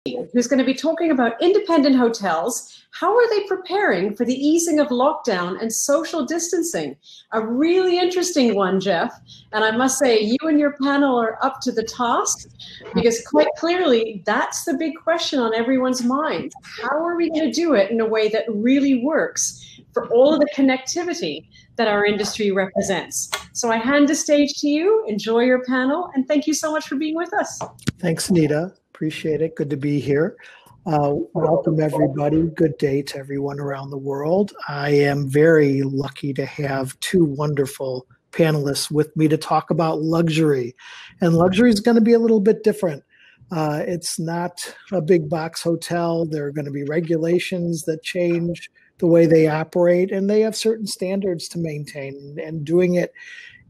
who's going to be talking about independent hotels. How are they preparing for the easing of lockdown and social distancing? A really interesting one, Jeff. And I must say, you and your panel are up to the task, because quite clearly, that's the big question on everyone's mind. How are we going to do it in a way that really works for all of the connectivity that our industry represents? So I hand the stage to you. Enjoy your panel, and thank you so much for being with us. Thanks, Nita. Appreciate it. Good to be here. Welcome, everybody. Good day to everyone around the world. I am very lucky to have two wonderful panelists with me to talk about luxury. And luxury is going to be a little bit different. It's not a big box hotel. There are going to be regulations that change the way they operate, and they have certain standards to maintain. And doing it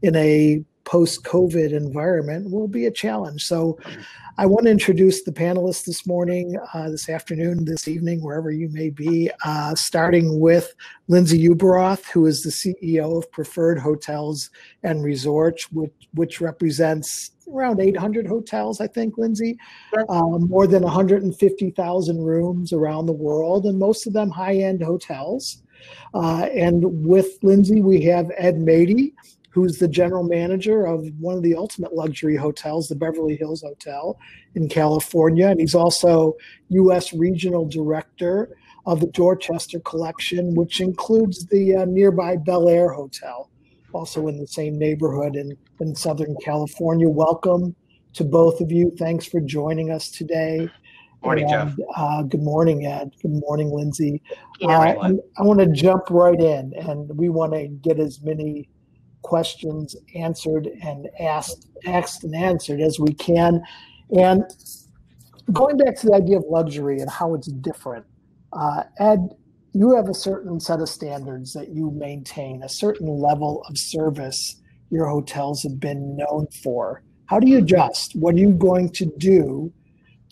in a post-COVID environment will be a challenge. So I want to introduce the panelists this morning, this afternoon, this evening, wherever you may be, starting with Lindsey Ueberroth, who is the CEO of Preferred Hotels and Resorts, which represents around 800 hotels, I think, Lindsey, more than 150,000 rooms around the world, and most of them high-end hotels. And with Lindsey, we have Ed Mady, who's the general manager of one of the ultimate luxury hotels, the Beverly Hills Hotel in California. And he's also U.S. regional director of the Dorchester collection, which includes the nearby Bel Air Hotel, also in the same neighborhood in Southern California. Welcome to both of you. Thanks for joining us today. Morning, Jeff. Good morning, Ed. Good morning, Lindsey. I want to jump right in, and we want to get as many questions answered and asked and answered as we can. And going back to the idea of luxury and how it's different, Ed, you have a certain set of standards that you maintain, a certain level of service your hotels have been known for. How do you adjust? What are you going to do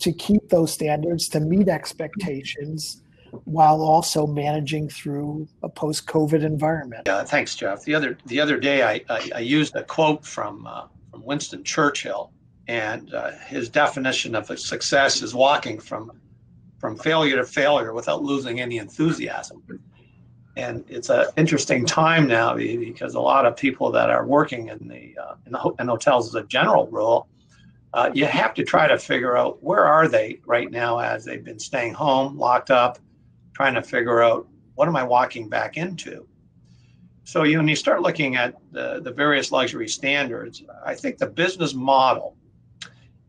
to keep those standards, to meet expectations, while also managing through a post-COVID environment? Thanks, Jeff. The other day, I used a quote from Winston Churchill, and his definition of a success is walking from failure to failure without losing any enthusiasm. And it's an interesting time now, because a lot of people that are working in hotels as a general rule, you have to try to figure out where are they right now as they've been staying home, locked up, trying to figure out what am I walking back into. So when you start looking at the various luxury standards, I think the business model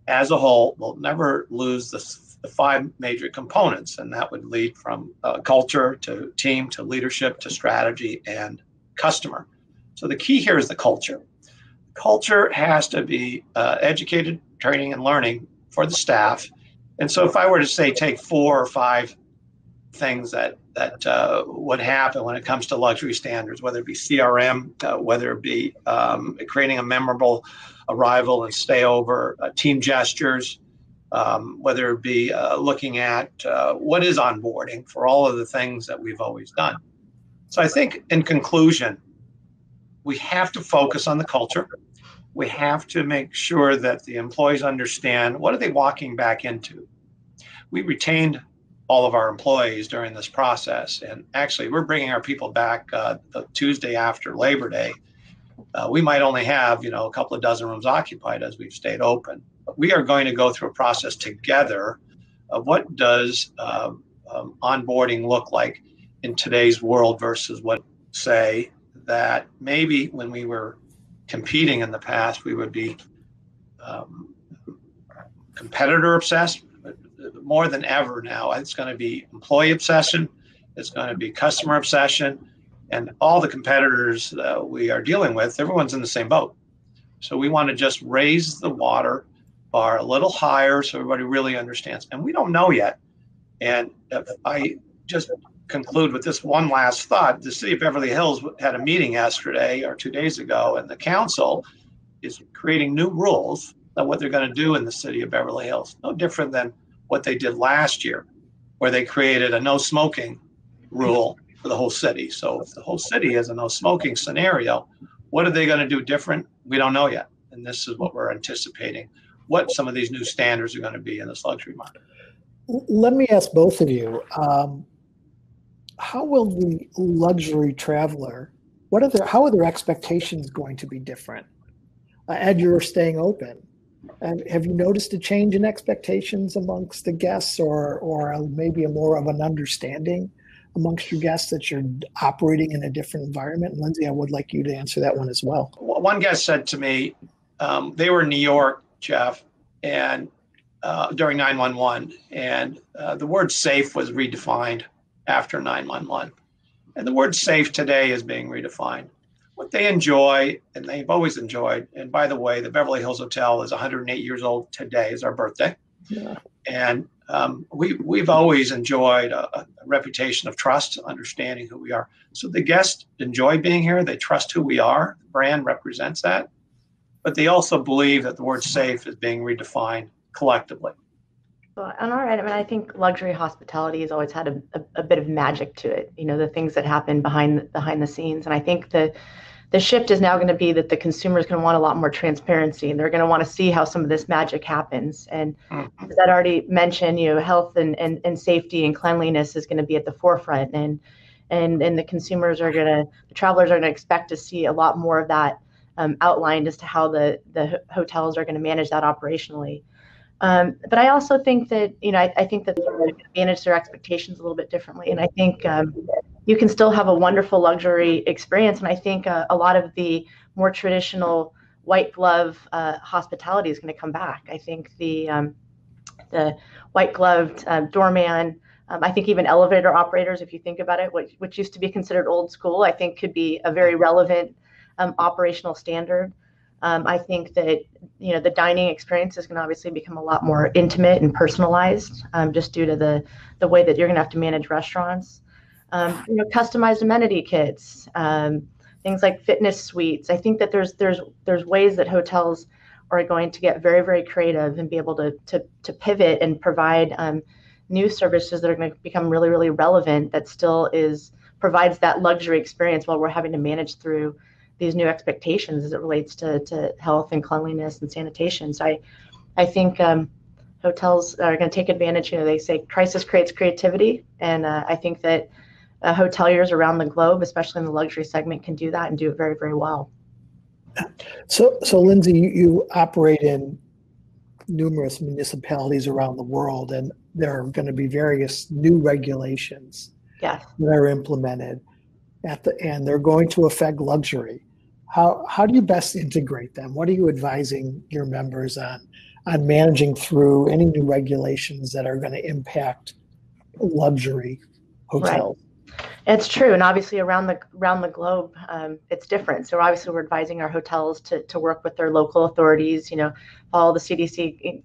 as a whole will never lose the five major components, and that would lead from culture to team to leadership to strategy and customer. So the key here is the culture. Culture has to be educated, training, and learning for the staff. And so if I were to say take 4 or 5 things that would happen when it comes to luxury standards, whether it be CRM, whether it be creating a memorable arrival and stay over, team gestures, whether it be looking at what is onboarding for all of the things that we've always done. So I think in conclusion, we have to focus on the culture. We have to make sure that the employees understand what are they walking back into. We retained all of our employees during this process. And actually, we're bringing our people back the Tuesday after Labor Day. We might only have, a couple of dozen rooms occupied as we've stayed open. But we are going to go through a process together of what does onboarding look like in today's world versus what, say, that maybe when we were competing in the past, we would be competitor obsessed. More than ever now, it's going to be employee obsession, it's going to be customer obsession, and all the competitors that we are dealing with, everyone's in the same boat. So we want to just raise the water bar a little higher so everybody really understands. And we don't know yet. And if I just conclude with this one last thought, the city of Beverly Hills had a meeting yesterday or 2 days ago, and the council is creating new rules of what they're going to do in the city of Beverly Hills. No different than what they did last year, where they created a no smoking rule for the whole city. So if the whole city is a no smoking scenario, what are they going to do different? We don't know yet. And this is what we're anticipating, what some of these new standards are going to be in this luxury market. Let me ask both of you, how will the luxury traveler, how are their expectations going to be different? Ed, you're staying open. And have you noticed a change in expectations amongst the guests, or maybe more of an understanding amongst your guests that you're operating in a different environment? And Lindsey, I would like you to answer that one as well. One guest said to me, they were in New York, Jeff, and during 911, and the word safe was redefined after 911. And the word safe today is being redefined. What they enjoy, and they've always enjoyed, and by the way, the Beverly Hills Hotel is 108 years old today, is our birthday. Yeah. And we've always enjoyed a reputation of trust, understanding who we are. So the guests enjoy being here. They trust who we are. The brand represents that. But they also believe that the word safe is being redefined collectively. Well, on our end, I mean, I think luxury hospitality has always had a bit of magic to it. You know, the things that happen behind the scenes. And I think the shift is now going to be that the consumer is going to want a lot more transparency, and they're going to want to see how some of this magic happens. And as I already mentioned, you know, health and safety and cleanliness is going to be at the forefront, and the consumers are the travelers are going to expect to see a lot more of that outlined as to how the hotels are going to manage that operationally. But I also think that, you know, I think that they're going to manage their expectations a little bit differently. And I think you can still have a wonderful luxury experience. And I think a lot of the more traditional white glove hospitality is going to come back. I think the white gloved doorman, I think even elevator operators, if you think about it, which used to be considered old school, I think could be a very relevant operational standard. I think that, you know, the dining experience is going to obviously become a lot more intimate and personalized, just due to the way that you're going to have to manage restaurants. You know, customized amenity kits, things like fitness suites. I think that there's ways that hotels are going to get very, very creative and be able to pivot and provide new services that are going to become really, really relevant. That still provides that luxury experience while we're having to manage through these new expectations as it relates to health and cleanliness and sanitation. So I think hotels are going to take advantage. You know, they say crisis creates creativity, and I think that hoteliers around the globe, especially in the luxury segment, can do that and do it very, very well. So Lindsey, you operate in numerous municipalities around the world, and there are going to be various new regulations that are implemented and they're going to affect luxury. How do you best integrate them? What are you advising your members on managing through any new regulations that are going to impact luxury hotels? Right. It's true, and obviously around the globe, it's different. So obviously we're advising our hotels to work with their local authorities. You know, follow the CDC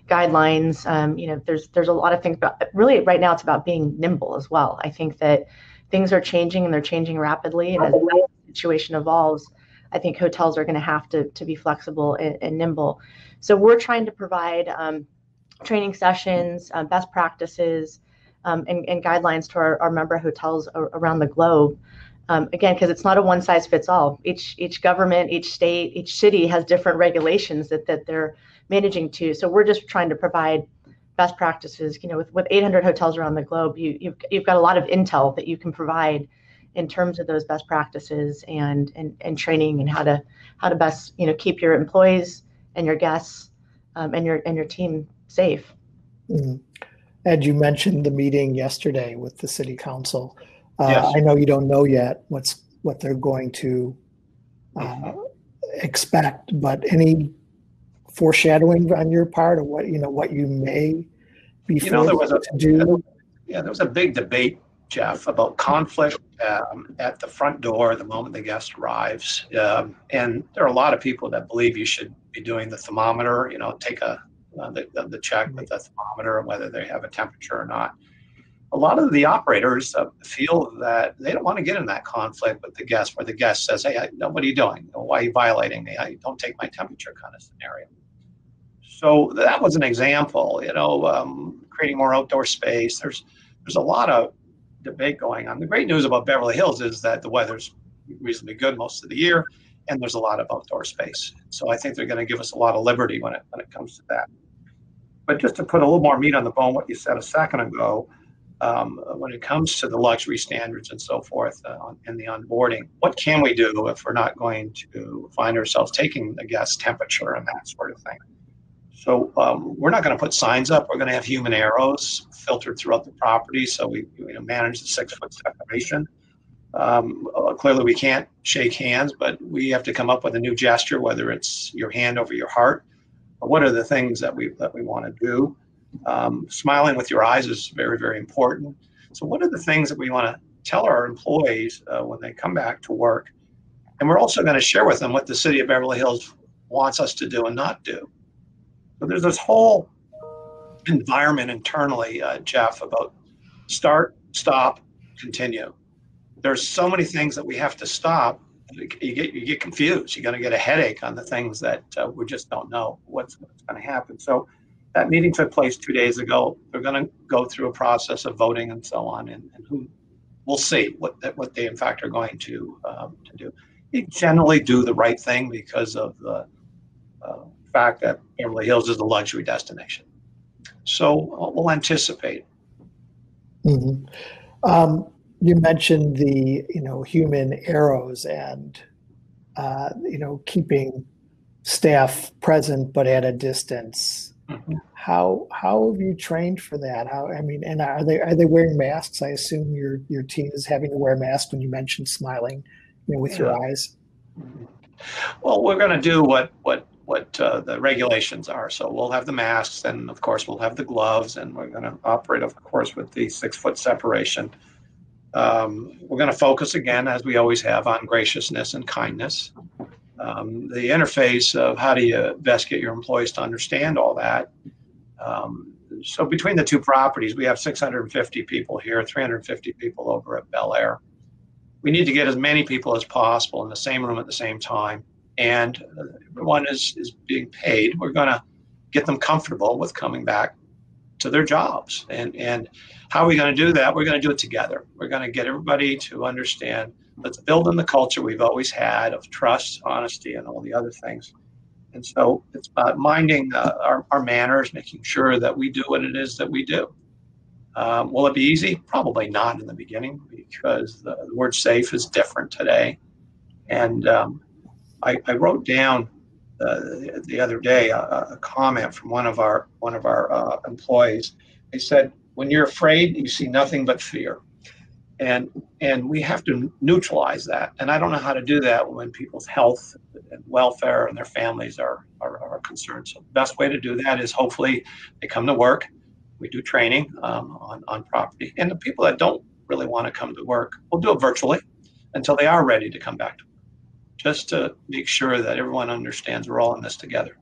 guidelines. You know, there's a lot of things, but really right now it's about being nimble as well. I think that things are changing, and they're changing rapidly, and as the situation evolves, I think hotels are going to have to be flexible and nimble. So we're trying to provide training sessions, best practices, and guidelines to our member hotels around the globe. Again, because it's not a one size fits all. Each government, each state, each city has different regulations that they're managing to. So we're just trying to provide best practices. You know, with 800 hotels around the globe, you've got a lot of intel that you can provide in terms of those best practices and training, and how to best, you know, keep your employees and your guests and your team safe. Mm-hmm. Ed, you mentioned the meeting yesterday with the city council. Yes. I know you don't know yet what they're going to expect, but any foreshadowing on your part of what you may be forced to do? There was a big debate, Jeff, about conflict at the front door the moment the guest arrives. And there are a lot of people that believe you should be doing the thermometer, you know, take the check with the thermometer, whether they have a temperature or not. A lot of the operators feel that they don't want to get in that conflict with the guest, where the guest says, hey, what are you doing? Why are you violating me? I don't take my temperature kind of scenario. So that was an example, you know, creating more outdoor space. There's a lot of debate going on. The great news about Beverly Hills is that the weather's reasonably good most of the year, and there's a lot of outdoor space. So I think they're going to give us a lot of liberty when it comes to that. But just to put a little more meat on the bone, what you said a second ago, when it comes to the luxury standards and so forth in the onboarding, what can we do if we're not going to find ourselves taking the guest temperature and that sort of thing? So we're not going to put signs up. We're going to have human arrows filtered throughout the property, so we manage the 6-foot separation. Clearly, we can't shake hands, but we have to come up with a new gesture, whether it's your hand over your heart. What are the things that we want to do? Smiling with your eyes is very, very important. So what are the things that we want to tell our employees when they come back to work? And we're also going to share with them what the city of Beverly Hills wants us to do and not do. So there's this whole environment internally, Jeff, about start, stop, continue. There's so many things that we have to stop. You get confused. You're going to get a headache on the things that we just don't know what's going to happen. So that meeting took place 2 days ago. They're going to go through a process of voting and so on, and who we'll see what they in fact are going to do. You generally do the right thing because of the fact that Beverly Hills is a luxury destination. So we'll anticipate. Mm-hmm. You mentioned the human arrows and keeping staff present but at a distance. Mm-hmm. How have you trained for that? And are they wearing masks? I assume your team is having to wear masks when you mentioned smiling, with your eyes. Mm-hmm. Well, we're going to do what the regulations are. So we'll have the masks, and of course we'll have the gloves, and we're going to operate, of course, with the 6-foot separation. We're going to focus again, as we always have, on graciousness and kindness. The interface of how do you best get your employees to understand all that. So between the two properties, we have 650 people here, 350 people over at Bel Air. We need to get as many people as possible in the same room at the same time. And everyone is being paid. We're going to get them comfortable with coming back to their jobs. And how are we going to do that? We're going to do it together. We're going to get everybody to understand, let's build in the culture we've always had of trust, honesty, and all the other things. And so it's about minding our manners, making sure that we do what it is that we do. Will it be easy? Probably not in the beginning, because the word safe is different today. And I wrote down the other day a comment from one of our employees. They said, "When you're afraid, you see nothing but fear," and we have to neutralize that. And I don't know how to do that when people's health and welfare and their families are concerned. So the best way to do that is hopefully they come to work. We do training on property, and the people that don't really want to come to work, we'll do it virtually until they are ready to come back to work, just to make sure that everyone understands we're all in this together.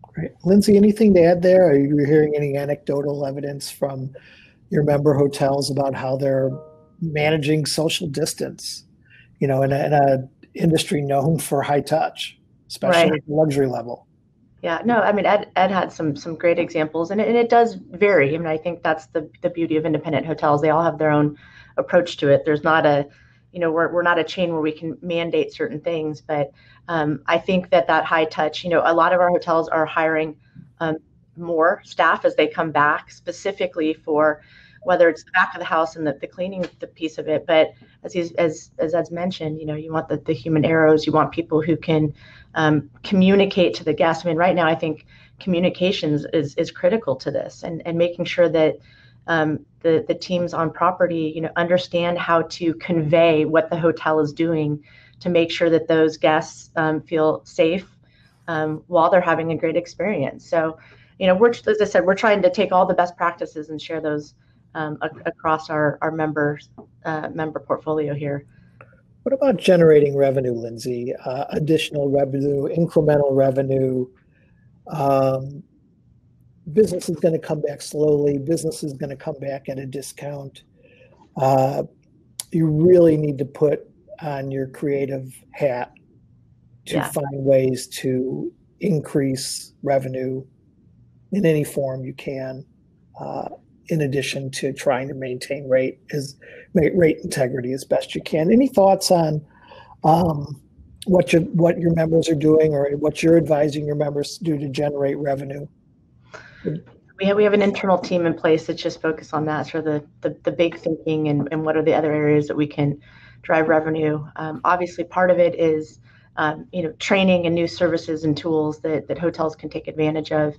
Great. Lindsey, anything to add there? Are you hearing any anecdotal evidence from your member hotels about how they're managing social distance, in a industry known for high touch, especially at the luxury level? Yeah, no, Ed had some great examples, and it does vary. I think that's the beauty of independent hotels. They all have their own approach to it. There's not a we're not a chain where we can mandate certain things, but I think that high touch, a lot of our hotels are hiring more staff as they come back, specifically for whether it's the back of the house and the cleaning, the piece of it. But as Ed's mentioned, you want the human arrows. You want people who can communicate to the guests. Right now, I think communications is critical to this, and making sure that the teams on property, understand how to convey what the hotel is doing to make sure that those guests feel safe while they're having a great experience. So, as I said, we're trying to take all the best practices and share those across our member portfolio here. What about generating revenue, Lindsey? Additional revenue, incremental revenue. Business is going to come back slowly. Business is going to come back at a discount. You really need to put on your creative hat to find ways to increase revenue in any form you can, in addition to trying to maintain rate integrity as best you can. Any thoughts on what your members are doing, or what you're advising your members to do to generate revenue? we have an internal team in place that's just focused on that, sort of the big thinking and what are the other areas that we can drive revenue. Obviously, part of it is training and new services and tools that hotels can take advantage of.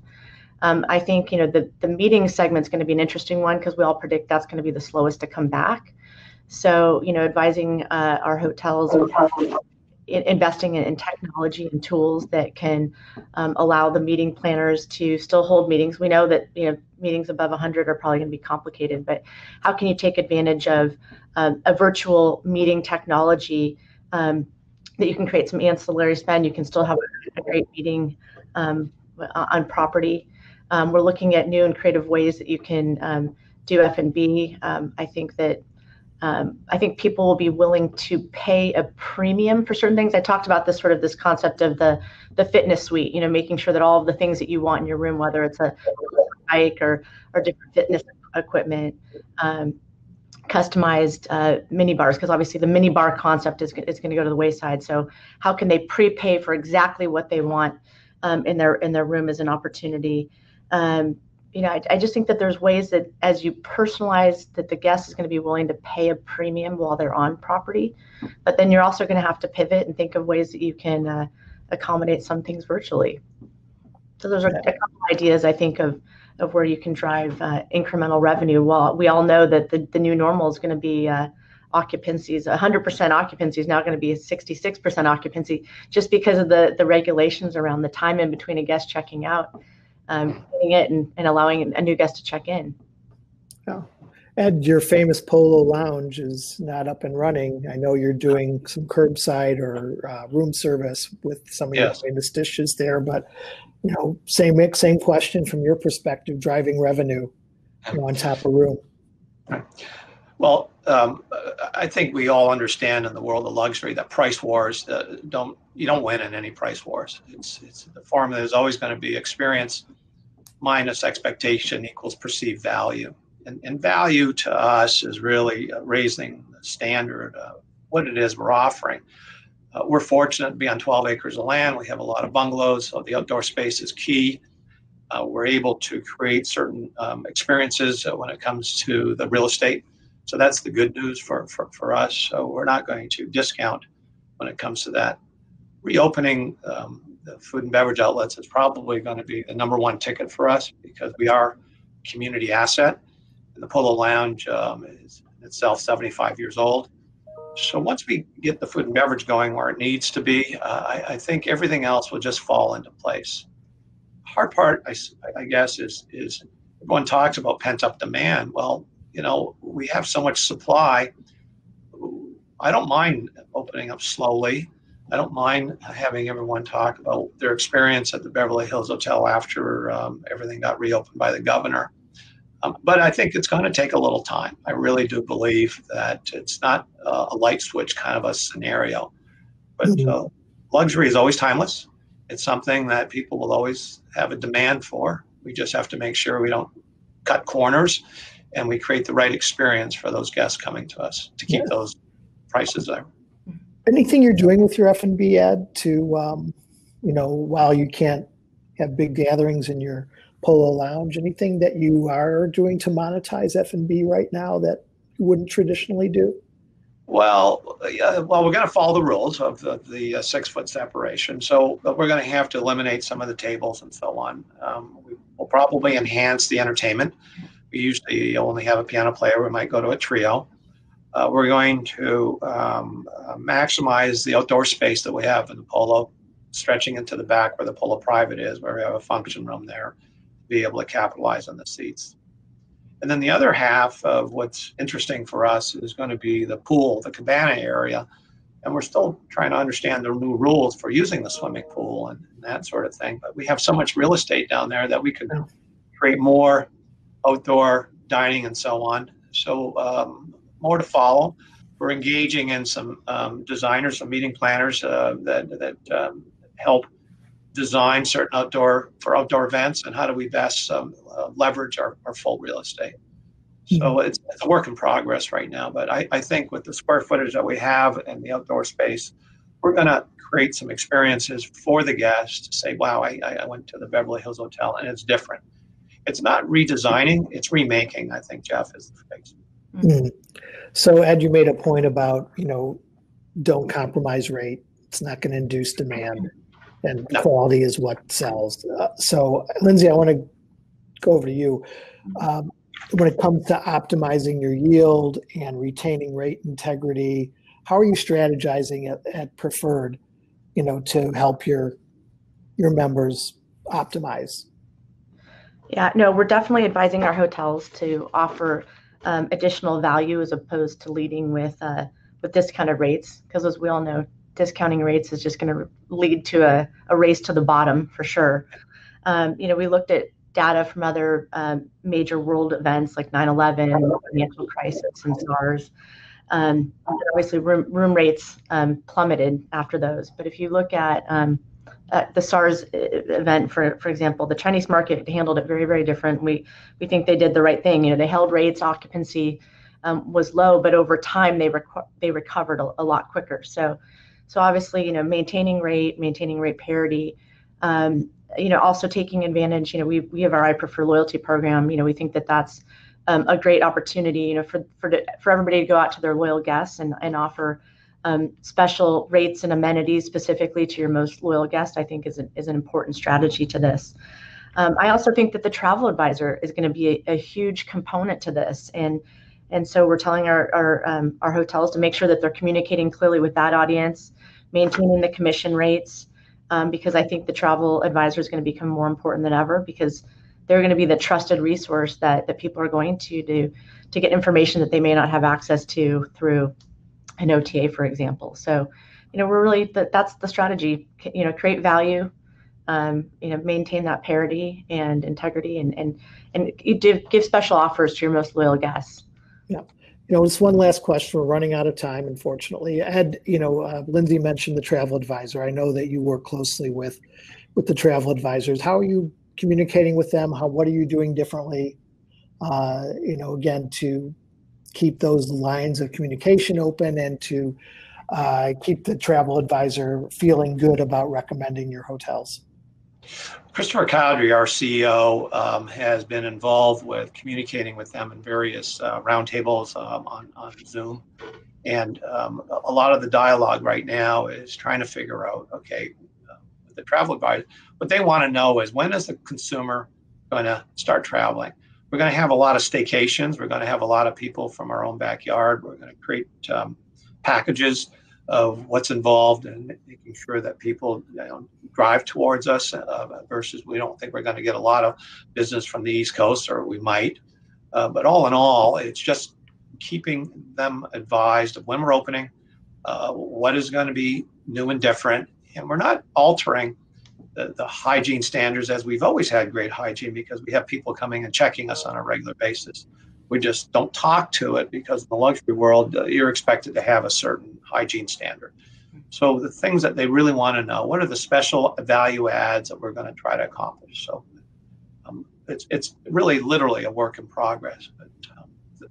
I think the meeting segment is going to be an interesting one because we all predict that's going to be the slowest to come back. So advising our hotels investing in technology and tools that can allow the meeting planners to still hold meetings. We know that meetings above 100 are probably going to be complicated, but how can you take advantage of a virtual meeting technology that you can create some ancillary spend? You can still have a great meeting on property. We're looking at new and creative ways that you can do F&B. I think people will be willing to pay a premium for certain things. I talked about this concept of the fitness suite, making sure that all of the things that you want in your room, whether it's a bike or different fitness equipment, customized mini bars, because obviously the mini bar concept is going to go to the wayside. So how can they prepay for exactly what they want in their room as an opportunity? I just think that there's ways that as you personalize that the guest is going to be willing to pay a premium while they're on property, but then you're also going to have to pivot and think of ways that you can accommodate some things virtually. So those are a couple ideas, I think, of where you can drive incremental revenue. Well, we all know that the new normal is going to be occupancies. 100% occupancy is now going to be a 66% occupancy just because of the regulations around the time in between a guest checking out. Getting it and allowing a new guest to check in. Yeah. And your famous Polo Lounge is not up and running. I know you're doing some curbside or room service with some of your famous dishes there, but same question from your perspective, driving revenue on top of room. Well, I think we all understand in the world of luxury that price wars you don't win in any price wars. It's the formula is always going to be experience minus expectation equals perceived value, and value to us is really raising the standard of what it is we're offering. We're fortunate to be on 12 acres of land. We have a lot of bungalows, so the outdoor space is key. We're able to create certain experiences when it comes to the real estate. So that's the good news for us. So we're not going to discount when it comes to that. Reopening the food and beverage outlets is probably going to be the #1 ticket for us because we are a community asset. And the Polo Lounge is itself 75 years old. So once we get the food and beverage going where it needs to be, I think everything else will just fall into place. Hard part, I guess, is everyone talks about pent-up demand. Well, we have so much supply. I don't mind opening up slowly. I don't mind having everyone talk about their experience at the Beverly Hills Hotel after everything got reopened by the governor. But I think it's going to take a little time. I really do believe that it's not a light switch kind of a scenario. But luxury is always timeless. It's something that people will always have a demand for. We just have to make sure we don't cut corners and we create the right experience for those guests coming to us to keep those prices there. Anything you're doing with your F&B, Ed, to, while you can't have big gatherings in your Polo Lounge, anything that you are doing to monetize F&B right now that you wouldn't traditionally do? Well, we're going to follow the rules of the 6-foot separation. So we're going to have to eliminate some of the tables and so on. We'll probably enhance the entertainment. We usually only have a piano player. We might go to a trio. We're going to maximize the outdoor space that we have in the Polo, stretching into the back where the Polo Private is, where we have a function room there, to be able to capitalize on the seats. And then the other half of what's interesting for us is going to be the pool, the cabana area. And we're still trying to understand the new rules for using the swimming pool and that sort of thing. But we have so much real estate down there that we could create more outdoor dining and so on. So more to follow. We're engaging in some designers, some meeting planners that help design certain outdoor events and how do we best leverage our full real estate. So it's a work in progress right now, but I think with the square footage that we have and the outdoor space, we're going to create some experiences for the guests to say, wow, I went to the Beverly Hills Hotel and it's different. it's not redesigning, it's remaking, I think, Jeff, is the phrase. Mm. So Ed, you made a point about, don't compromise rate. It's not going to induce demand, and quality is what sells. So Lindsey, I want to go over to you. When it comes to optimizing your yield and retaining rate integrity, how are you strategizing at Preferred, to help your members optimize? Yeah, no, we're definitely advising our hotels to offer additional value as opposed to leading with discounted rates, because as we all know, discounting rates is just going to lead to a race to the bottom for sure. We looked at data from other major world events like 9/11, financial crisis, and SARS. Obviously, room rates plummeted after those. But if you look at the SARS event, for example, the Chinese market handled it very, very different. We think they did the right thing. They held rates, occupancy was low, but over time they recovered a lot quicker. So obviously, maintaining rate parity. Also taking advantage. We have our I Prefer loyalty program. We think that that's a great opportunity. For everybody to go out to their loyal guests and offer special rates and amenities specifically to your most loyal guest, I think is an important strategy to this. I also think that the travel advisor is going to be a huge component to this, and so we're telling our hotels to make sure that they're communicating clearly with that audience, maintaining the commission rates, because I think the travel advisor is going to become more important than ever, because they're going to be the trusted resource that people are going to get information that they may not have access to through an OTA, for example. So, we're really, that's the strategy, create value, maintain that parity and integrity, and give special offers to your most loyal guests. Yeah. Just one last question. We're running out of time, unfortunately. Ed, Lindsey mentioned the travel advisor. I know that you work closely with the travel advisors. How are you communicating with them? What are you doing differently, again, to keep those lines of communication open and to keep the travel advisor feeling good about recommending your hotels? Christopher Cowdery, our CEO, has been involved with communicating with them in various roundtables on Zoom. And a lot of the dialogue right now is trying to figure out, okay, the travel advisor, what they want to know is, when is the consumer going to start traveling? We're going to have a lot of staycations. We're going to have a lot of people from our own backyard. We're going to create packages of what's involved in making sure that people drive towards us versus we don't think we're going to get a lot of business from the East Coast, or we might. But all in all, it's just keeping them advised of when we're opening, what is going to be new and different. And we're not altering the hygiene standards, as we've always had great hygiene, because we have people coming and checking us on a regular basis. We just don't talk to it, because in the luxury world, you're expected to have a certain hygiene standard. So the things that they really want to know, what are the special value adds that we're going to try to accomplish? So it's really literally a work in progress. But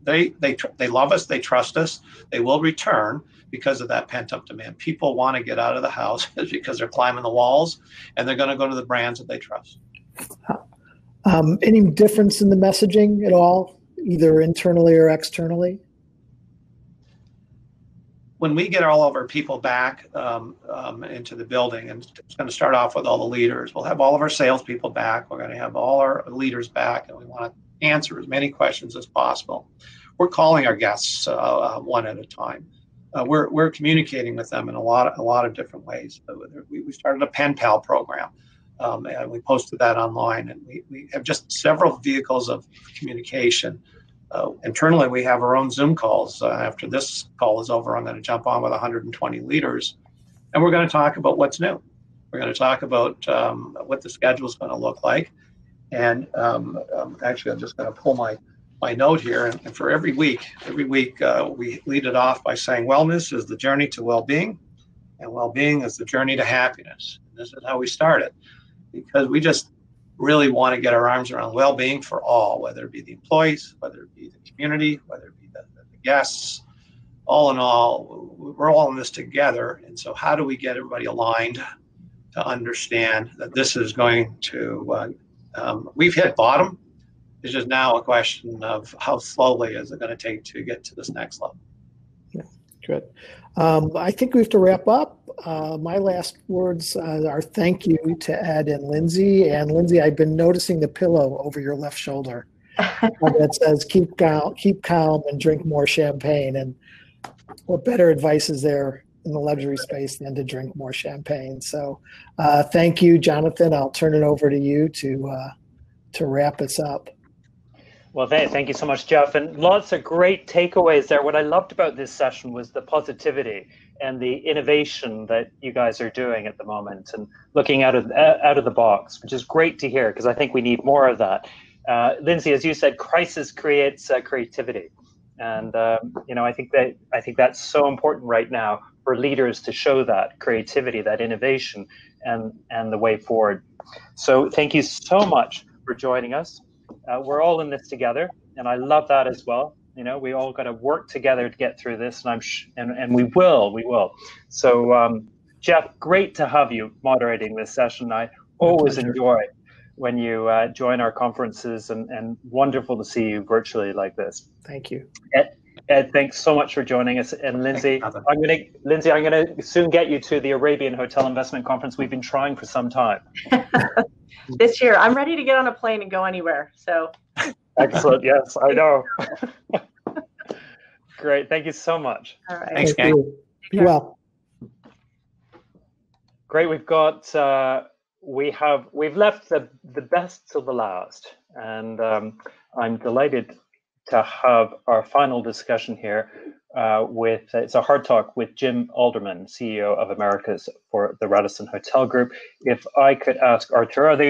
they love us, they trust us, they will return because of that pent-up demand. People want to get out of the house because they're climbing the walls, and they're going to go to the brands that they trust. Any difference in the messaging at all, either internally or externally? When we get all of our people back into the building, and it's going to start off with all the leaders, we'll have all of our salespeople back. We're going to have all our leaders back, and we want to answer as many questions as possible. We're calling our guests one at a time. We're communicating with them in a lot of different ways. We started a pen pal program, and we posted that online, and we have just several vehicles of communication. Internally, we have our own Zoom calls. After this call is over, I'm going to jump on with 120 leaders, and we're going to talk about what's new. We're going to talk about what the schedule is going to look like. And actually, I'm just going to pull my note here. And for every week, we lead it off by saying, wellness is the journey to well-being, and well-being is the journey to happiness. And this is how we started, because we just really want to get our arms around well-being for all, whether it be the employees, whether it be the community, whether it be the guests. All in all, we're all in this together. And so how do we get everybody aligned to understand that this is going to, we've hit bottom. It's just now a question of how slowly is it going to take to get to this next level. Yeah, good. I think we have to wrap up. My last words are thank you to Ed and Lindsey. And Lindsey, I've been noticing the pillow over your left shoulder that says keep calm and drink more champagne. And what better advice is there in the luxury space than to drink more champagne? So thank you, Jonathan. I'll turn it over to you to wrap us up. Well, thank you so much, Jeff. And lots of great takeaways there. What I loved about this session was the positivity and the innovation that you guys are doing at the moment and looking out of the box, which is great to hear because I think we need more of that. Lindsey, as you said, crisis creates creativity. And I think that's so important right now for leaders to show that creativity, that innovation, and the way forward. So thank you so much for joining us. We're all in this together, and I love that as well. We all got to work together to get through this, and we will. So, Jeff, great to have you moderating this session. I always enjoy when you join our conferences, and wonderful to see you virtually like this. Thank you. Ed, thanks so much for joining us. And Lindsey, I'm gonna soon get you to the Arabian Hotel Investment Conference. We've been trying for some time. This year, I'm ready to get on a plane and go anywhere. So excellent. Yes, I know. Great. Thank you so much. All right. Thanks, gang. Be well. Great. We've got we've left the best till the last, and I'm delighted to have our final discussion here with it's a hard talk with Jim Alderman, CEO of Americas for the Radisson Hotel Group. If I could ask Arthur, are they